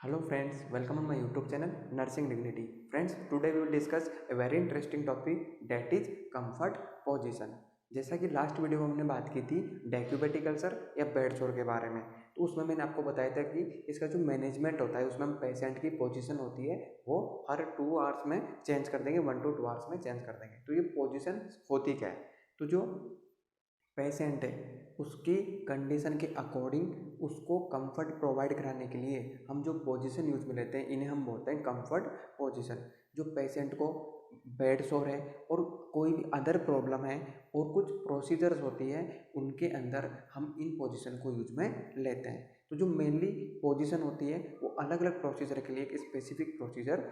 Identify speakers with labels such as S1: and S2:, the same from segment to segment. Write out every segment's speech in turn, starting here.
S1: Hello friends, welcome on my YouTube channel Nursing Dignity. Friends, today we will discuss a very interesting topic that is comfort position. जैसा कि last video में हमने बात की थी डेक्यूबेटिक ulcer या bed सोर के बारे में, तो उसमें मैंने आपको बताया था कि इसका जो मैनेजमेंट होता है उसमें हम पेशेंट की पोजीशन होती है वो हर 2 आवर्स में चेंज कर देंगे, 1 to 2 आवर्स में चेंज कर देंगे। तो ये पोजीशन होती क्या है? तो जो पेशेंट है उसकी कंडीशन के अकॉर्डिंग उसको कंफर्ट प्रोवाइड कराने के लिए हम जो पोजीशन यूज में लेते हैं इन्हें हम बोलते हैं कंफर्ट पोजीशन। जो पेशेंट को बेड सोर है और कोई भी अदर प्रॉब्लम है और कुछ प्रोसीजर्स होती है उनके अंदर हम इन पोजीशन को यूज में लेते हैं। तो जो मेनली पोजीशन होती है वो अलग अलग प्रोसीजर के लिए एक स्पेसिफिक प्रोसीजर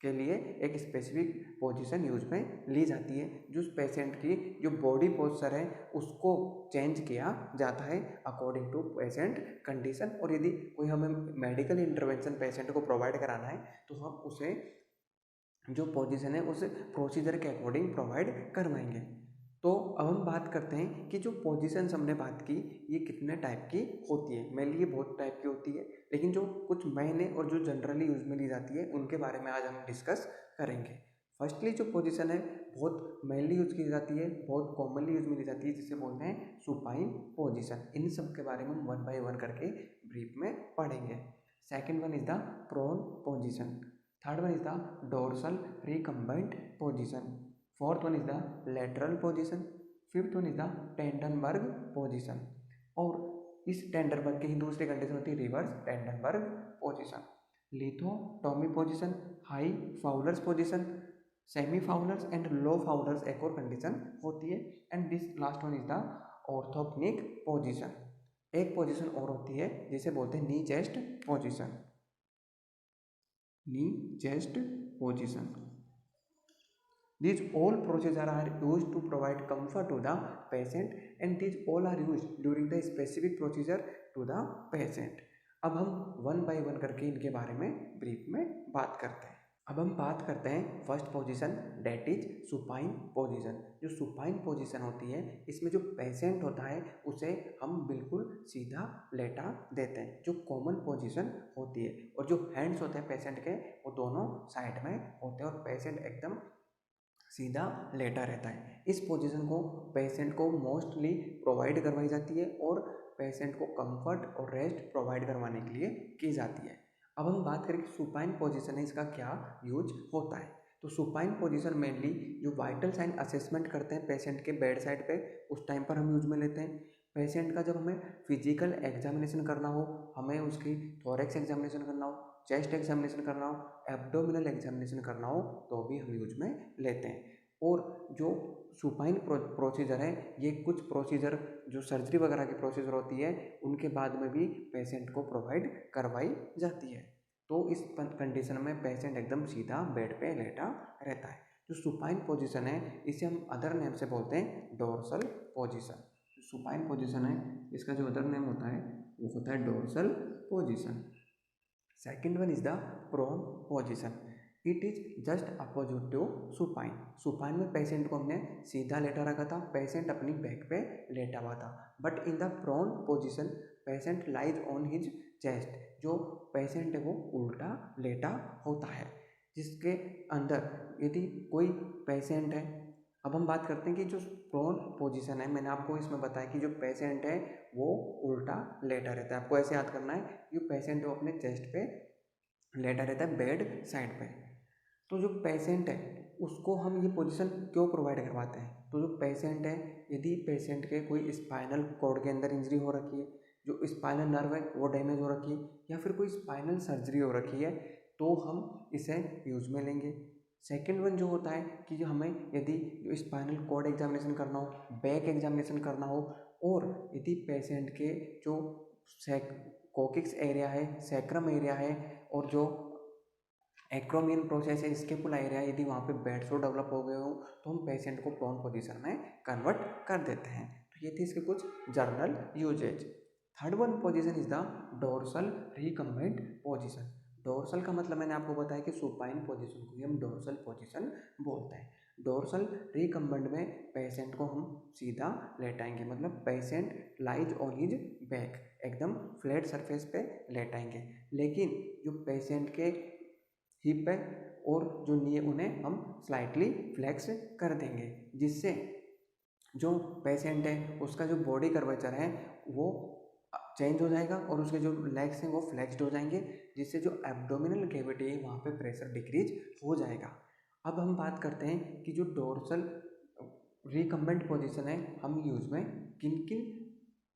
S1: के लिए एक स्पेसिफिक पोजीशन यूज में ली जाती है। जो पेशेंट की जो बॉडी पोस्चर है उसको चेंज किया जाता है अकॉर्डिंग टू पेशेंट कंडीशन। और यदि कोई हमें मेडिकल इंटरवेंशन पेशेंट को प्रोवाइड कराना है तो हम उसे जो पोजीशन है उस प्रोसीजर के अकॉर्डिंग प्रोवाइड करवाएंगे। तो अब हम बात करते हैं कि जो पोजीशंस हमने बात की ये कितने टाइप की होती है। मेनली ये बहुत टाइप की होती है, लेकिन जो कुछ मेन है और जो जनरली यूज में ली जाती है उनके बारे में आज हम डिस्कस करेंगे। फर्स्टली जो पोजीशन है बहुत मेनली यूज की जाती है, बहुत कॉमनली यूज में ली जाती है, जिसे बोलते हैं सुपाइन पोजीशन। इन सब के बारे में हम 1 by 1 करके ब्रीफ में पढ़ेंगे। Second one is the prone position. Third one is the dorsal recumbent position. Fourth one is the lateral position. Fifth one is the Trendelenburg position. और इस टेंडनबर्ग की ही दूसरी कंडीशन होती है reverse Trendelenburg position. Lithotomy position, high Fowler's position, semi Fowler's and low Fowler's एक और condition होती है। And this last one is the orthopneic position. एक पोजीशन और होती है जिसे बोलते हैं नी chest position. Knee chest position. These all procedures are used to provide comfort to the patient and these all are used during the specific procedure to the patient. अब हम 1 by 1 करके इनके बारे में ब्रीफ में बात करते हैं। अब हम बात करते हैं first position that is supine position. जो सुपाइन पोजीशन होती है इसमें जो पेशेंट होता है उसे हम बिल्कुल सीधा लेटा देते हैं, जो कॉमन पोजीशन होती है। और जो हैंड्स होते हैं पेशेंट के वो दोनों साइड में होते हैं और पेशेंट एकदम सीधा लेटा रहता है। इस पोजीशन को पेशेंट को मोस्टली प्रोवाइड करवाई जाती है और पेशेंट को कंफर्ट और रेस्ट प्रोवाइड करवाने के लिए की जाती है। अब हम बात करें कि सुपाइन पोजीशन है इसका क्या यूज होता है। तो सुपाइन पोजीशन मेनली जो वाइटल साइन असेसमेंट करते हैं पेशेंट के बेड साइड पे उस टाइम पर हम यूज में लेते हैं। पेशेंट का जब हमें फिजिकल एग्जामिनेशन करना हो, हमें उसकी थोरेक्स एग्जामिनेशन करना हो, चेस्ट एग्जामिनेशन करना हो, एब्डोमिनल एग्जामिनेशन करना हो तो भी हम यूज में लेते हैं। और जो सुपाइन प्रोसीजर है ये कुछ प्रोसीजर जो सर्जरी वगैरह की प्रोसीजर होती है उनके बाद में भी पेशेंट को प्रोवाइड करवाई जाती है। तो इस कंडीशन में पेशेंट एकदम सीधा बेड पे लेटा रहता है। जो सुपाइन पोजीशन है इसे हम अदर नेम से बोलते हैं डोर्सल पोजीशन। सुपाइन पोजीशन है इसका जो अदर नेम होता है वो होता है dorsal position. Second one is the prone position. It is just opposite to supine. Supine में पेशेंट को हमने सीधा लेटा रखा था, पेशेंट अपनी बैक पे लेटा हुआ था। But in the prone position patient lies on his chest. जो पेशेंट है वो उल्टा लेटा होता है, जिसके अंदर यदि कोई पेशेंट है। अब हम बात करते हैं कि जो प्रोन पोजीशन है, मैंने आपको इसमें बताया कि जो पेशेंट है वो उल्टा लेटा रहता है। आपको ऐसे याद करना है कि पेशेंट वो अपने चेस्ट पे लेटा रहता है बेड साइड पे। तो जो पेशेंट है उसको हम ये पोजीशन क्यों प्रोवाइड करवाते हैं? तो जो पेशेंट है यदि पेशेंट के कोई स्पाइनल कॉर्ड के अंदर इंजरी हो रखी है, जो स्पाइनल नर्व है वो डैमेज हो रखी है, या फिर कोई स्पाइनल सर्जरी हो रखी है तो हम इसे यूज में लेंगे। सेकेंड वन जो होता है कि जो हमें यदि जो स्पाइनल कॉर्ड एग्जामिनेशन करना हो, बैक एग्जामिनेशन करना हो, और यदि पेशेंट के जो कोकिक्स एरिया है, सैक्रम एरिया है और जो एक्रोमियन प्रोसेस है स्केपुला एरिया, यदि वहाँ पे बेड सोर डेवलप हो गए हो तो हम पेशेंट को प्रोन पोजीशन में कन्वर्ट कर देते हैं। तो ये थी इसके कुछ general usages. Third one position is the dorsal recumbent position. Dorsal का मतलब मैंने आपको बताया कि सुपाइन पोजीशन को ही हम डोर्सल पोजीशन बोलते हैं। डोर्सल रिकम्बेंट में पेशेंट को हम सीधा लेटाएंगे, मतलब patient lies on his back, एकदम फ्लैट सरफेस पे लेटाएंगे। लेकिन जो पेशेंट के हिप है और जो नी है उन्हें हम स्लाइटली फ्लेक्स कर देंगे, जिससे जो पेशेंट है उसका जो बॉडी कर्वेचर है वो चेंज हो जाएगा और उसके जो लेग्स हैं वो फ्लेक्स्ड हो जाएंगे, जिससे जो एब्डोमिनल कैविटी है वहाँ पे प्रेशर डिक्रीज हो जाएगा। अब हम बात करते हैं कि जो डोर्सल रिकम्बेंट पोजीशन है हम यूज में किन किन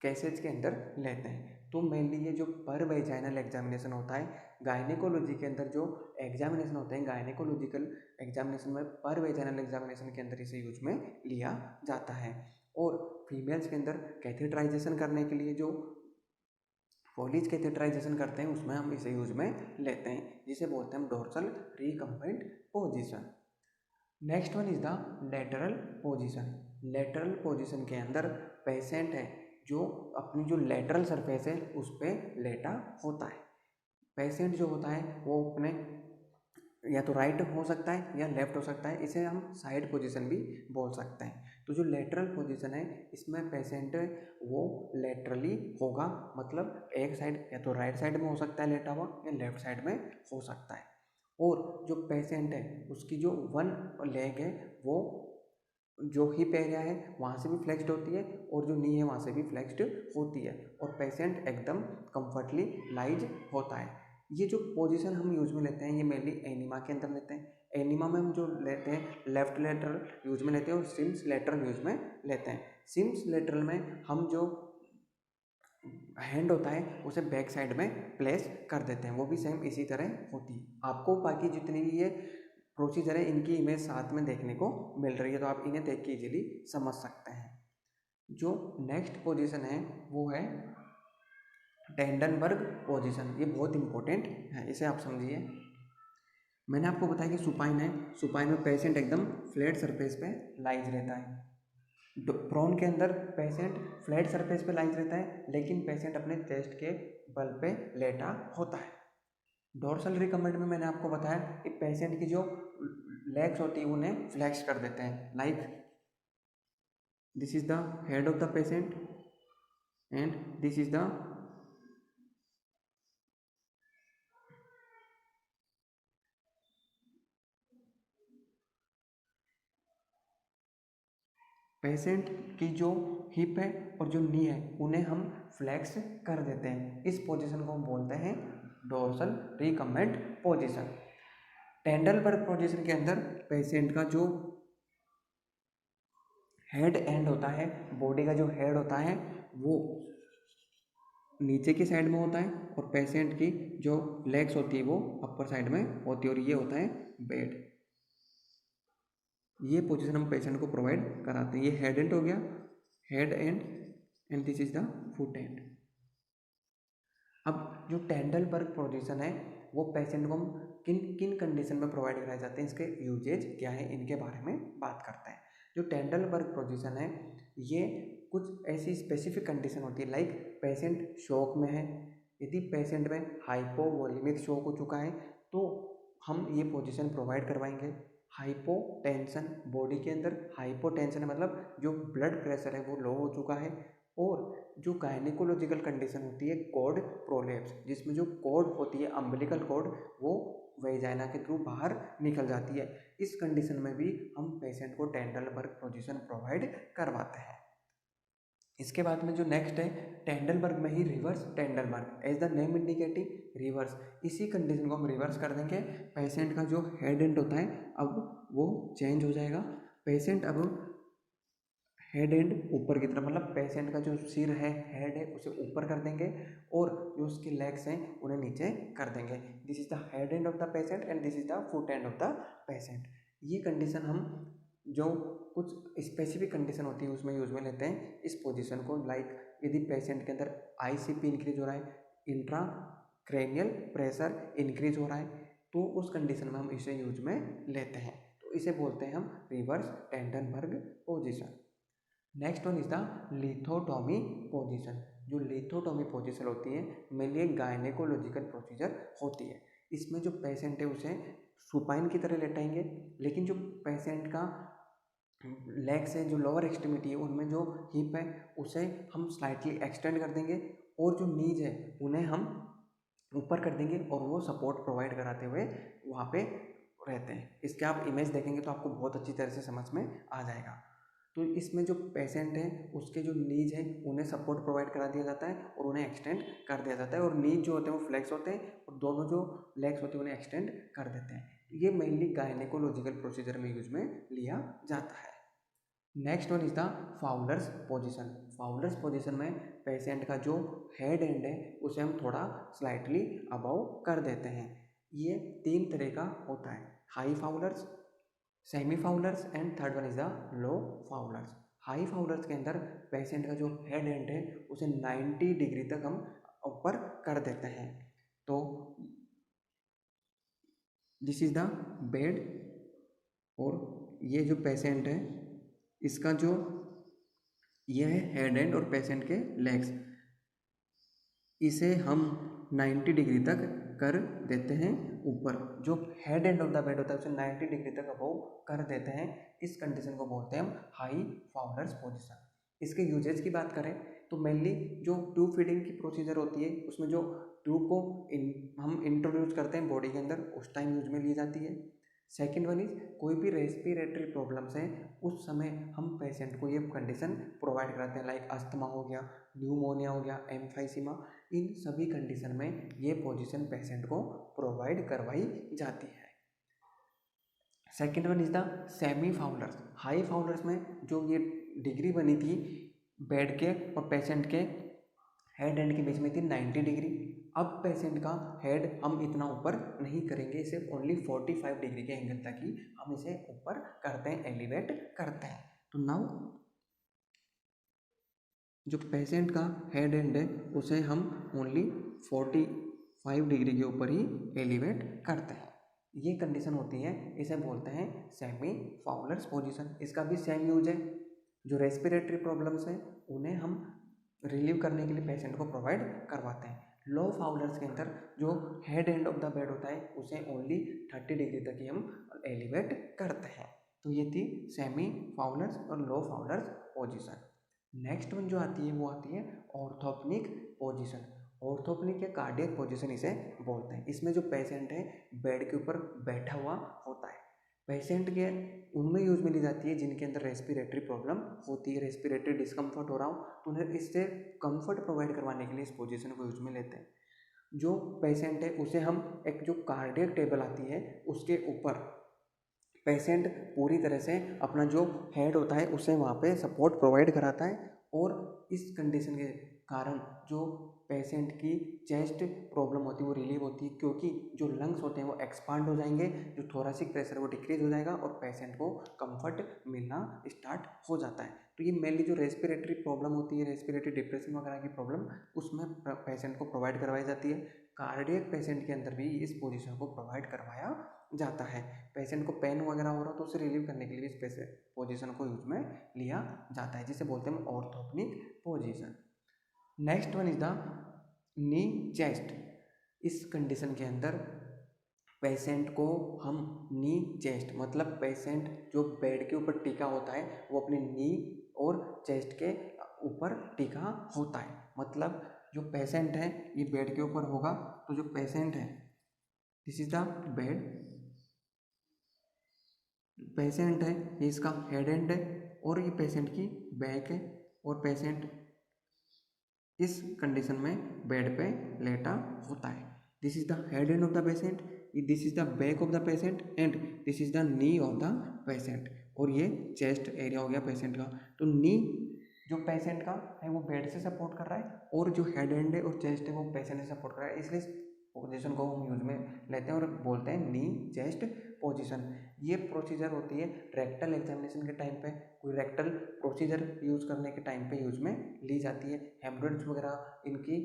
S1: केसेज के अंदर लेते हैं। तो मेनली ये जो पर वेजाइनल एग्जामिनेशन होता है, गायनेकोलॉजी के अंदर जो एग्जामिनेशन होते हैं, गायनेकोलॉजिकल एग्जामिनेशन में पर वेजाइनल एग्जामिनेशन के अंदर इसे यूज में लिया जाता है। और फीमेल्स के अंदर कैथेटराइजेशन करने के लिए जो फोलिज कैथेटराइजेशन करते हैं उसमें हम इसे यूज में लेते हैं, जिसे बोलते हैं हम dorsal recumbent position. Next one is the lateral position. Lateral position के अंदर पेशेंट है जो अपनी जो लेटरल सरफेस है उस पर लेटा होता है। पेशेंट जो होता है वो अपने या तो राइट हो सकता है या लेफ्ट हो सकता है, इसे हम साइड पोजीशन भी बोल सकते हैं। तो जो लेटरल पोजीशन है इसमें पेशेंट वो लेटरली होगा, मतलब एक साइड या तो राइट साइड में हो सकता है लेटा हुआ या लेफ्ट साइड में हो सकता है। और जो पेशेंट है उसकी जो वन लेग है वो जो हिप एरिया है वहाँ से भी फ्लेक्स्ड होती है और जो नी है वहाँ से भी फ्लेक्स्ड होती है और पेशेंट एकदम कंफर्टली लाइज होता है। ये जो पोजीशन हम यूज में लेते हैं ये मेनली एनिमा के अंदर लेते हैं। एनिमा में हम जो लेते हैं लेफ्ट लेटरल यूज में लेते हैं और सिम्स लेटरल यूज में लेते हैं। सिम्स लेटरल में हम जो हैंड होता है उसे बैक साइड में प्लेस कर देते हैं, वो भी सेम इसी तरह होती है। आपको बाकी जितनी भी ये प्रोसीजर है इनकी इमेज साथ में देखने को मिल रही है, तो आप इन्हें देख के इजीली समझ सकते हैं। जो नेक्स्ट पोजीशन है वो है टेंडनबर्ग पोजीशन। ये बहुत इंपॉर्टेंट है, इसे आप समझिए। मैंने आपको बताया कि सुपाइन है, सुपाइन में पेशेंट एकदम फ्लैट सरफेस पे लाइज रहता है। प्रोन के अंदर पेशेंट फ्लैट सरफेस पे लाइज रहता है लेकिन पेशेंट अपने चेस्ट के बल पे लेटा होता है। डोर्सल रिकम्बेंट में मैंने आपको बताया कि पेशेंट की जो लेग्स होती है उन्हें फ्लेक्स कर देते हैं, like this is the head of the patient and this is the patient की जो हिप है और जो नी है उन्हें हम फ्लेक्स कर देते हैं। इस पोजीशन को हम बोलते हैं डोर्सल रिकम्बेंट पोजीशन। टेंडनबर्ग पोजीशन के अंदर पेशेंट का जो हेड एंड होता है, बॉडी का जो हेड होता है वो नीचे की साइड में होता है और पेशेंट की जो लेग्स होती है वो अपर साइड में होती है और ये होता है बेड। ये पोजीशन हम पेशेंट को प्रोवाइड कराते हैं। ये हेड एंड हो गया, head and this is the foot and. अब जो टेंडनबर्ग पोजीशन है वो पेशेंट को हम किन किन कंडीशन में प्रोवाइड कराए जाते हैं, इसके यूजेज क्या है इनके बारे में बात करते हैं। जो टेंडनबर्ग पोजीशन है ये कुछ ऐसी स्पेसिफिक कंडीशन होती है, लाइक पेशेंट शॉक में है। यदि पेशेंट में हाइपोवोलेमिक शॉक हो चुका है तो हम ये पोजीशन प्रोवाइड करवाएंगे। हाइपोटेंशन, बॉडी के अंदर हाइपोटेंशन मतलब जो ब्लड प्रेशर है वो लो हो चुका है। और जो गायनेकोलॉजिकल कंडीशन होती है कॉर्ड प्रोलेप्स, जिसमें जो कॉर्ड होती है अम्बिलिकल कॉर्ड वो वेजाइना के थ्रू बाहर निकल जाती है। इस कंडीशन में भी हम पेशेंट को टेंडनबर्ग पोजीशन प्रोवाइड करवाते हैं। इसके बाद में जो नेक्स्ट है टेंडनबर्ग में ही reverse Trendelenburg, as the name indicating reverse. इसी कंडीशन को हम रिवर्स कर देंगे। पेशेंट का जो हेड एंड होता है अब वो चेंज हो जाएगा। पेशेंट अब हेड एंड ऊपर की तरफ, मतलब पेशेंट का जो सिर है हेड है उसे ऊपर कर देंगे और जो उसके लेग्स हैं उन्हें नीचे कर देंगे। This is the head end of the patient and this is the foot end of the patient. ये कंडीशन हम जो कुछ स्पेसिफिक कंडीशन होती है उसमें यूज में लेते हैं इस पोजीशन को। लाइक यदि पेशेंट के अंदर आईसीपी इंक्रीज हो रहा है, इंट्रा क्रेनियल प्रेशर इंक्रीज हो रहा है, तो उस कंडीशन में हम इसे यूज में लेते हैं। तो इसे बोलते हैं हम reverse Trendelenburg position. Next one is the lithotomy position. जो लिथोटॉमी पोजीशन होती है मेनली एक गायनेकोलॉजिकल प्रोसीजर होती है। इसमें जो पेशेंट है उसे सुपाइन की तरह लेटाएंगे, लेकिन जो पेशेंट का लेग से जो लोअर एक्सट्रीमिटी है उनमें जो हिप है उसे हम स्लाइटली एक्सटेंड कर देंगे और जो नीज है उन्हें हम ऊपर कर देंगे और वो सपोर्ट प्रोवाइड कराते हुए वहाँ पे रहते हैं। इसके आप इमेज देखेंगे तो आपको बहुत अच्छी तरह से समझ में आ जाएगा। तो इसमें जो पेशेंट है उसके जो नीज है उन्हें सपोर्ट प्रोवाइड करा दिया जाता है और उन्हें एक्सटेंड कर दिया जाता है, और नीज जो होते हैं वो फ्लेक्स होते हैं और दोनों जो लेग्स होते हैं उन्हें एक्सटेंड कर देते हैं। ये मेनली गायनेकोलॉजिकल प्रोसीजर में यूज में लिया जाता है। Next one is the Fowler's position. Fowler's position में पेशेंट का जो हेड एंड है उसे हम थोड़ा स्लाइटली अबव कर देते हैं। ये 3 तरह का होता है, high Fowler's, semi Fowler's and third one is the low Fowler's. High Fowler's के अंदर पेशेंट का जो हेड एंड है उसे 90 डिग्री तक हम ऊपर कर देते हैं। तो दिस इज द बेड, और ये जो पेशेंट है इसका जो यह है हेड एंड और पेशेंट के लेग्स, इसे हम 90 डिग्री तक कर देते हैं ऊपर। जो head end of the bed होता है उसे 90 डिग्री तक अबव कर देते हैं। इस कंडीशन को बोलते हैं हम हाई फाउलर्स पोजीशन। इसके यूजेज की बात करें तो मेनली जो ट्यूब फीडिंग की प्रोसीजर होती है उसमें जो ट्यूब को हम इंट्रोड्यूस करते हैं बॉडी के अंदर उस टाइम यूज में ली जाती है। सेकेंड वन इज कोई भी रेस्पिरेटरी प्रॉब्लम्स हैं उस समय हम पेशेंट को ये कंडीशन प्रोवाइड कराते हैं, लाइक अस्थमा हो गया, न्यूमोनिया हो गया, एम्फाइसीमा, इन सभी कंडीशन में ये पोजीशन पेशेंट को प्रोवाइड करवाई जाती है। Second one is the semi Fowler's. High Fowler's में जो ये डिग्री बनी थी बेड के और पेशेंट के हेड एंड के बीच में थी 90 डिग्री। अब पेशेंट का हेड हम इतना ऊपर नहीं करेंगे, इसे ओनली 45 डिग्री के एंगल तक ही हम इसे ऊपर करते हैं, एलिवेट करते हैं। तो नाउ जो पेशेंट का हेड एंड है उसे हम ओनली 45 डिग्री के ऊपर ही एलिवेट करते हैं। ये कंडीशन होती है, इसे बोलते हैं सेमी फाउलर्स पोजीशन। इसका भी सेम यूज है। जो रेस्पिरेटरी प्रॉब्लम्स हैं उन्हें हम रिलीव करने के लिए पेशेंट को प्रोवाइड करवाते हैं। लो फाउलर्स के अंदर जो head end of the bed होता है उसे ओनली 30 डिग्री तक ही हम एलिवेट करते हैं। तो ये थी सेमी फाउलर्स और लो फाउलर्स पोजीशन। नेक्स्ट वन जो आती है वो आती है ऑर्थोपेनिक पोजीशन। ऑर्थोपेनिक या कार्डियक पोजीशन इसे बोलते हैं। इसमें जो पेशेंट है बेड के ऊपर बैठा हुआ होता है। पेशेंट के उनमें यूज में ली जाती है जिनके अंदर रेस्पिरेटरी प्रॉब्लम होती है, रेस्पिरेटरी डिस्कम्फर्ट हो रहा हो तो उन्हें इससे कंफर्ट प्रोवाइड करवाने के लिए इस पोजीशन को यूज में लेते हैं। जो पेशेंट है उसे हम एक जो कार्डियक टेबल आती है उसके ऊपर पेशेंट पूरी तरह से अपना जो हेड होता है उसे वहाँ पे सपोर्ट प्रोवाइड कराता है, और इस कंडीशन के कारण जो पेशेंट की चेस्ट प्रॉब्लम होती है वो रिलीव होती है, क्योंकि जो लंग्स होते हैं वो एक्सपांड हो जाएंगे, जो थोरेसिक प्रेशर वो डिक्रीज हो जाएगा और पेशेंट को कंफर्ट मिलना स्टार्ट हो जाता है। तो ये मेनली जो रेस्पिरेटरी प्रॉब्लम होती है, रेस्पिरेटरी डिप्रेशन वगैरह की प्रॉब्लम, उसमें पेशेंट को प्रोवाइड करवाई जाती है। कार्डियक पेशेंट के अंदर भी इस पोजीशन को प्रोवाइड करवाया जाता है। पेशेंट को पेन वगैरह हो रहा हो तो उसे रिलीव करने के लिए इस पोजीशन को यूज में लिया जाता है, जिसे बोलते हैं orthopneic position. Next one is the knee chest. इस कंडीशन के अंदर पेशेंट को हम नी चेस्ट मतलब पेशेंट जो बेड के ऊपर टिका होता है वो अपनी नी और चेस्ट के ऊपर टिका होता है। मतलब जो पेशेंट है ये बेड के ऊपर होगा, तो जो पेशेंट है this is the bed, patient है ये इसका हेड एंड है और ये पेशेंट की बैक है, और पेशेंट इस कंडीशन में बेड पे लेटा होता है। This is the head end of the patient, this is the back of the patient and this is the knee of the patient, और ये चेस्ट एरिया हो गया पेशेंट का। तो नी जो पेशेंट का है वो बेड से सपोर्ट कर रहा है, और जो हेड एंड है और चेस्ट है वो पेशेंट से सपोर्ट कर रहा है, इसलिए पोजीशन को हम यूज में लेते हैं और बोलते हैं नी चेस्ट पोजीशन। ये प्रोसीजर होती है रेक्टल एग्जामिनेशन के टाइम पे, कोई रेक्टल प्रोसीजर यूज करने के टाइम पे यूज में ली जाती है। हेमरेज वगैरह इनकी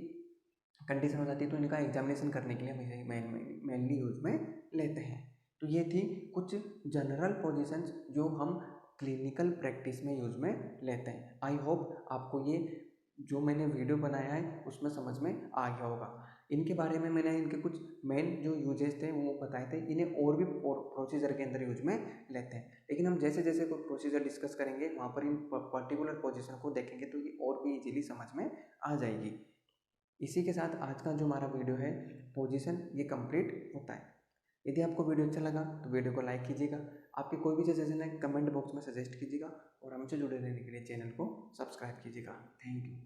S1: कंडीशन हो जाती है तो इनका एग्जामिनेशन करने के लिए हम इसे मेनली यूज में लेते हैं। तो ये थी कुछ जनरल पोजीशंस जो हम क्लिनिकल प्रैक्टिस में यूज में लेते हैं। आई होप आपको ये जो मैंने वीडियो बनाया है उसमें समझ में आ गया होगा। इनके बारे में मैंने इनके कुछ मेन जो यूजेस थे वो बताए थे, इन्हें और भी प्रोसीजर के अंदर यूज में लेते हैं, लेकिन हम जैसे जैसे कोई प्रोसीजर डिस्कस करेंगे वहाँ पर इन पर्टिकुलर पोजीशन को देखेंगे तो ये और भी इजीली समझ में आ जाएगी। इसी के साथ आज का जो हमारा वीडियो है पोजीशन ये कंप्लीट होता है। यदि आपको वीडियो अच्छा लगा तो वीडियो को लाइक कीजिएगा। आपके कोई भी सजेशन है कमेंट बॉक्स में सजेस्ट कीजिएगा और हमसे जुड़े रहने के लिए चैनल को सब्सक्राइब कीजिएगा। Thank you.